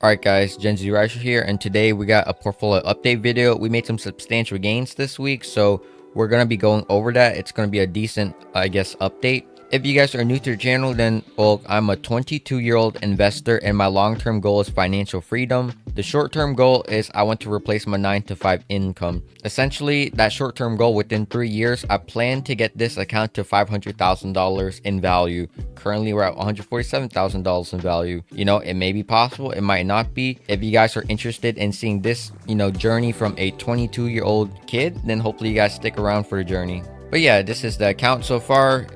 Alright guys, GenZ Riser here, and today we got a portfolio update video. We made some substantial gains this week, so we're going to be going over that. It's going to be a decent, I guess, update. If you guys are new to the channel, then, well, I'm a 22-year-old investor, and my long-term goal is financial freedom. The short-term goal is I want to replace my 9-to-5 income. Essentially, that short-term goal within 3 years, I plan to get this account to $500,000 in value. Currently, we're at $147,000 in value. It may be possible, it might not be. If you guys are interested in seeing this, journey from a 22-year-old kid, then hopefully you guys stick around for the journey. But yeah, this is the account so far.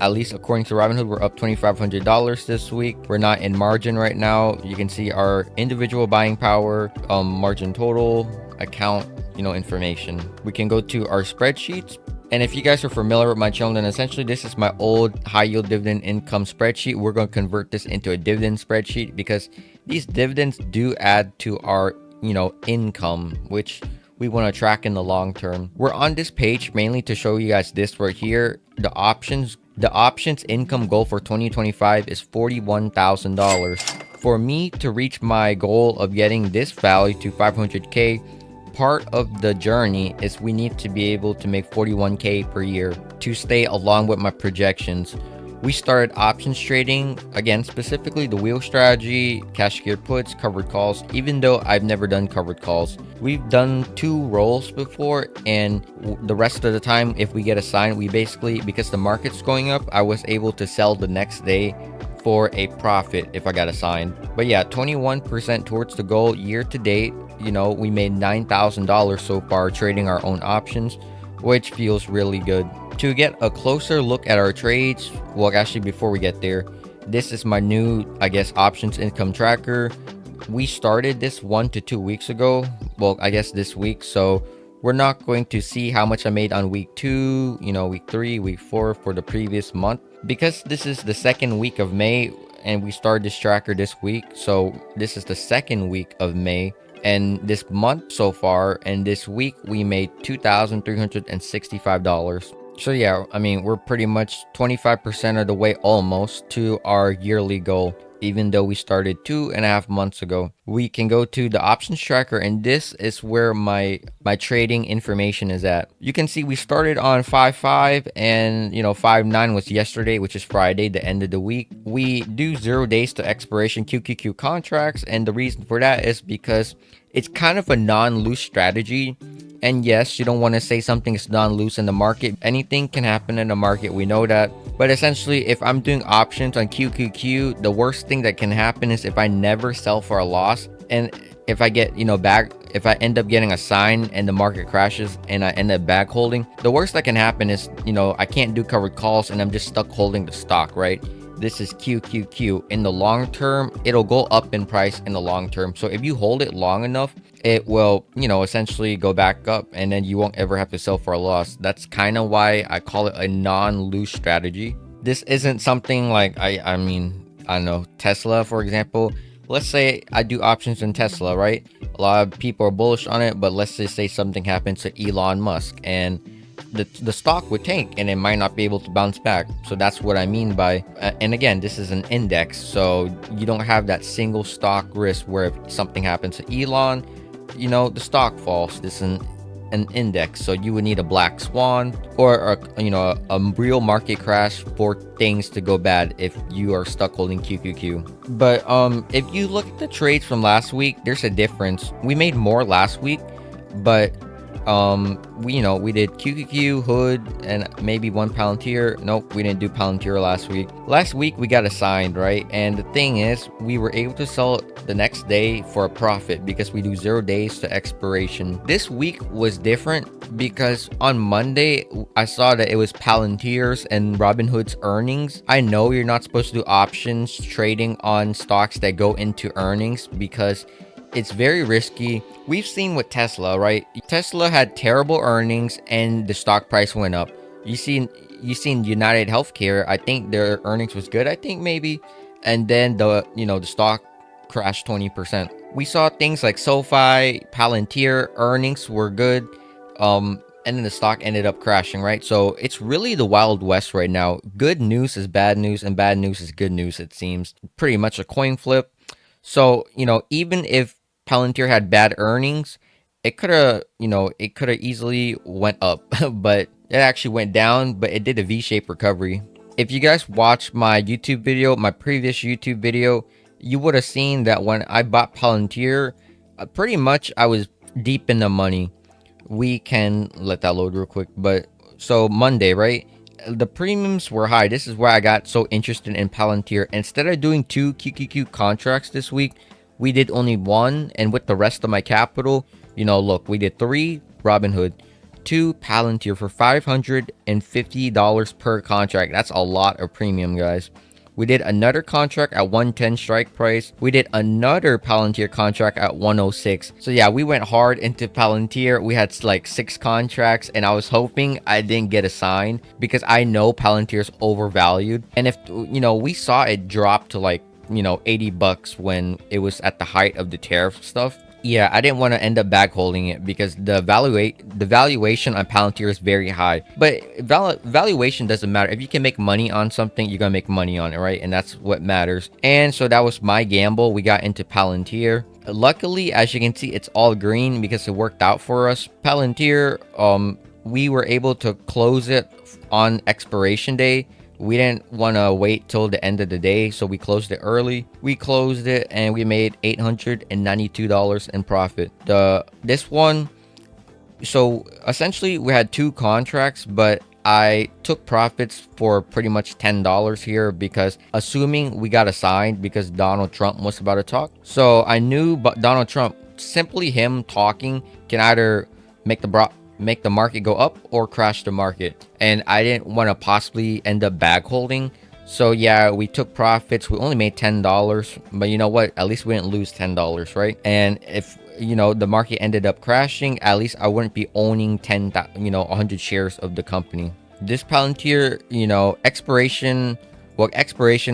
At least according to Robinhood, we're up $2,500 this week. We're not in margin right now. You can see our individual buying power, margin total, account, information. We can go to our spreadsheets. And if you guys are familiar with my channel, then essentially this is my old high yield dividend income spreadsheet. We're going to convert this into a dividend spreadsheet because these dividends do add to our, income, which we want to track in the long term. We're on this page mainly to show you guys this right here. The options income goal for 2025 is $41,000. For me to reach my goal of getting this value to 500k, part of the journey is we need to be able to make 41k per year to stay along with my projections. We started options trading, again, specifically the wheel strategy, cash gear puts, covered calls, even though I've never done covered calls. We've done 2 rolls before, and the rest of the time, if we get a sign, we basically, because the market's going up, I was able to sell the next day for a profit if I got a sign. But yeah, 21% towards the goal year to date. We made $9,000 so far trading our own options, which feels really good. To get a closer look at our trades, well, actually, before we get there, this is my new, I guess, options income tracker. We started this 1 to 2 weeks ago. Well, I guess this week. So we're not going to see how much I made on week 2, week 3, week 4 for the previous month, because this is the second week of May and we started this tracker this week. So this is the second week of May. And this month so far, and this week, we made $2,365. So yeah, I mean, we're pretty much 25% of the way almost to our yearly goal, even though we started 2.5 months ago. We can go to the options tracker, and this is where my trading information is at. You can see we started on 5.5, and 5.9 was yesterday, which is Friday, the end of the week. We do 0 days to expiration QQQ contracts, and the reason for that is because it's kind of a non-loose strategy. And yes, you don't want to say something is non-loose in the market. Anything can happen in the market, we know that. But essentially, if I'm doing options on QQQ, the worst thing that can happen is if I never sell for a loss, and if I get, if I end up getting a sign and the market crashes and I end up bag holding, the worst that can happen is, I can't do covered calls and I'm just stuck holding the stock, right? This is QQQ. In the long term, it'll go up in price in the long term. So if you hold it long enough, it will, essentially go back up, and then you won't ever have to sell for a loss. That's kind of why I call it a non-loose strategy. This isn't something like, I mean, I don't know, Tesla, for example. Let's say I do options in Tesla, right? A lot of people are bullish on it, but let's just say something happens to Elon Musk and the stock would tank and it might not be able to bounce back. So that's what I mean by, and again, this is an index, so you don't have that single stock risk where if something happens to Elon, the stock falls. This is an index, so you would need a black swan or a real market crash for things to go bad if you are stuck holding QQQ. But if you look at the trades from last week, there's a difference. We made more last week, but we did QQQ, Hood, and maybe one Palantir. Nope, we didn't do Palantir last week. Last week we got assigned, right? And the thing is, we were able to sell it the next day for a profit because we do 0 days to expiration. This week was different because on Monday I saw that it was Palantir's and Robinhood's earnings. I know you're not supposed to do options trading on stocks that go into earnings because it's very risky. We've seen with Tesla, right? Tesla had terrible earnings and the stock price went up. You seen United Healthcare. I think their earnings was good. I think maybe, and then the stock crashed 20%. We saw things like SoFi, Palantir earnings were good, and then the stock ended up crashing, right? So it's really the Wild West right now. Good news is bad news, and bad news is good news. It seems pretty much a coin flip. So, even if Palantir had bad earnings, it could have, it could have easily went up, but it actually went down, but it did a V-shaped recovery. If you guys watched my YouTube video, my previous YouTube video, you would have seen that when I bought Palantir, pretty much I was deep in the money. We can let that load real quick. But so Monday, right? The premiums were high. This is why I got so interested in Palantir. Instead of doing 2 QQQ contracts this week, we did only 1. And with the rest of my capital, look, we did 3 Robinhood, 2 Palantir for $550 per contract. That's a lot of premium, guys. We did another contract at 110 strike price. We did another Palantir contract at 106. So yeah, we went hard into Palantir. We had like 6 contracts, and I was hoping I didn't get assigned because I know Palantir's overvalued. And if we saw it drop to like 80 bucks when it was at the height of the tariff stuff. Yeah, I didn't want to end up back holding it because the valuation on Palantir is very high. But valuation doesn't matter. If you can make money on something, you're gonna make money on it, right? And that's what matters. And so that was my gamble. We got into Palantir. Luckily, as you can see, it's all green because it worked out for us. Palantir, we were able to close it on expiration day. We didn't want to wait till the end of the day, so we closed it early. We closed it and we made $892 in profit. This one, so essentially we had 2 contracts, but I took profits for pretty much $10 here because assuming we got assigned because Donald Trump was about to talk. So I knew Donald Trump, simply him talking can either make the market go up or crash the market, and I didn't want to possibly end up bag holding. So yeah, we took profits. We only made $10, but you know what, at least we didn't lose $10, right? And if the market ended up crashing, at least I wouldn't be owning 100 shares of the company. This Palantir, expiration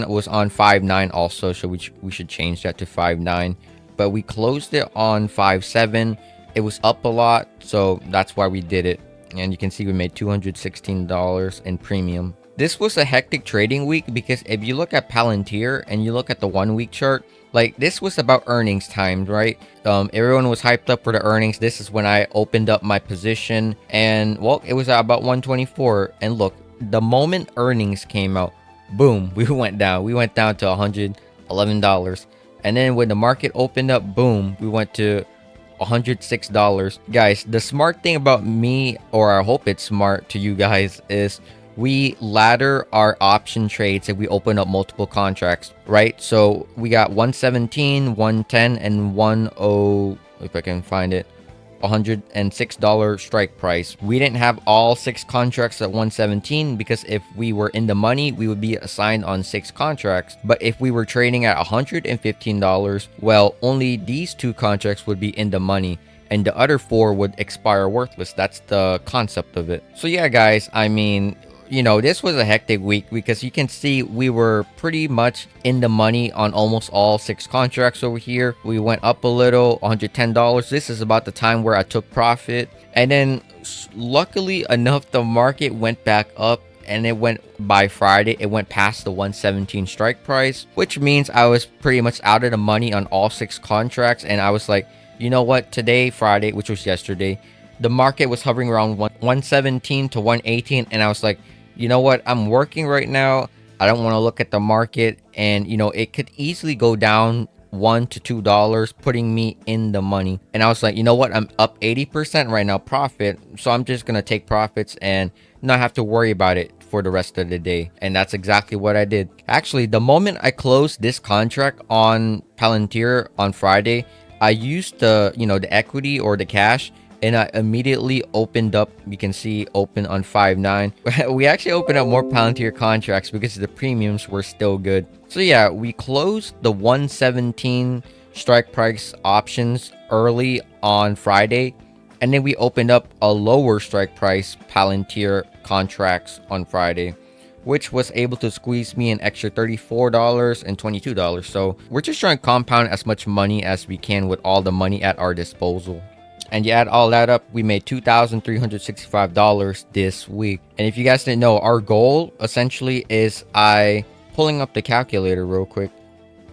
was on 5/9 also, so we should change that to 5/9, but we closed it on 5/7. It was up a lot, so that's why we did it. And you can see we made $216 in premium. This was a hectic trading week because if you look at Palantir and you look at the 1 week chart, like this was about earnings time, right? Everyone was hyped up for the earnings. This is when I opened up my position, and well, it was at about 124. And look, the moment earnings came out, boom, we went down. We went down to $111. And then when the market opened up, boom, we went to $106. Guys, the smart thing about me, or I hope it's smart to you guys, is we ladder our option trades if we open up multiple contracts, right? So we got 117, 110, and 10, if I can find it, $106 strike price. We didn't have all 6 contracts at 117 because if we were in the money, we would be assigned on 6 contracts. But if we were trading at $115, well, only these 2 contracts would be in the money, and the other 4 would expire worthless. That's the concept of it. So yeah, guys, I mean, this was a hectic week because you can see we were pretty much in the money on almost all 6 contracts over here. We went up a little, $110. This is about the time where I took profit. And then luckily enough, the market went back up, and it went by Friday. It went past the 117 strike price, which means I was pretty much out of the money on all 6 contracts. And I was like, you know what, today, Friday, which was yesterday, the market was hovering around 117 to 118. And I was like, you know what, I'm working right now. I don't want to look at the market, and it could easily go down $1 to $2, putting me in the money. And I was like, you know what, I'm up 80% right now profit, so I'm just gonna take profits and not have to worry about it for the rest of the day. And that's exactly what I did. Actually, the moment I closed this contract on Palantir on Friday, I used the the equity or the cash, and I immediately opened up. You can see open on 5/9. We actually opened up more Palantir contracts because the premiums were still good. So yeah, we closed the 117 strike price options early on Friday, and then we opened up a lower strike price Palantir contracts on Friday, which was able to squeeze me an extra $34 and $22. So we're just trying to compound as much money as we can with all the money at our disposal. And you add all that up, we made $2,365 this week. And if you guys didn't know, our goal essentially is pulling up the calculator real quick.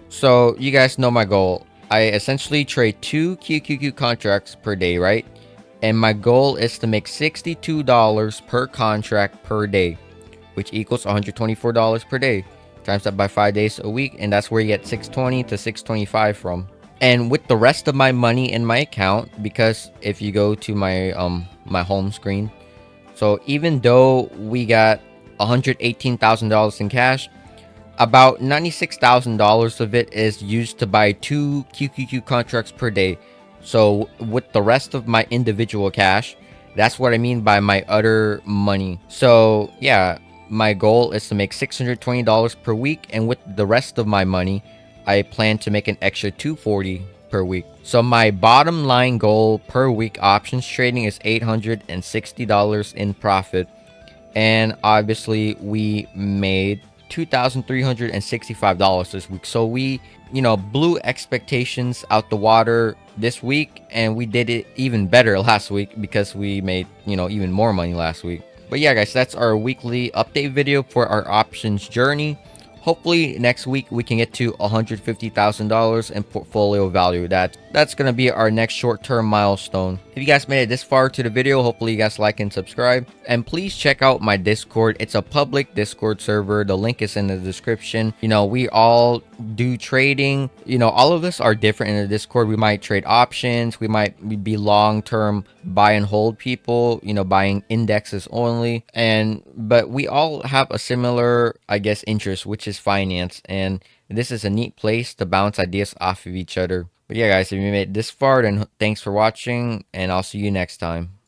So you guys know my goal. I essentially trade 2 QQQ contracts per day, right? And my goal is to make $62 per contract per day, which equals $124 per day. Times that by 5 days a week, and that's where you get 620 to 625 from. And with the rest of my money in my account, because if you go to my home screen, so even though we got $118,000 in cash, about $96,000 of it is used to buy 2 QQQ contracts per day. So with the rest of my individual cash, that's what I mean by my other money. So yeah, my goal is to make $620 per week, and with the rest of my money, I plan to make an extra $240 per week. So my bottom line goal per week options trading is $860 in profit. And obviously we made $2,365 this week. So we, blew expectations out the water this week, and we did it even better last week because we made, even more money last week. But yeah, guys, that's our weekly update video for our options journey. Hopefully next week we can get to $150,000 in portfolio value. That's gonna be our next short-term milestone. If you guys made it this far to the video, hopefully you guys like and subscribe. And please check out my Discord. It's a public Discord server. The link is in the description. We all do trading. All of us are different in the Discord. We might trade options. We might be long-term buy and hold people, buying indexes only. But we all have a similar, I guess, interest, which is finance. And this is a neat place to bounce ideas off of each other. But yeah, guys, if you made it this far, then thanks for watching, and I'll see you next time.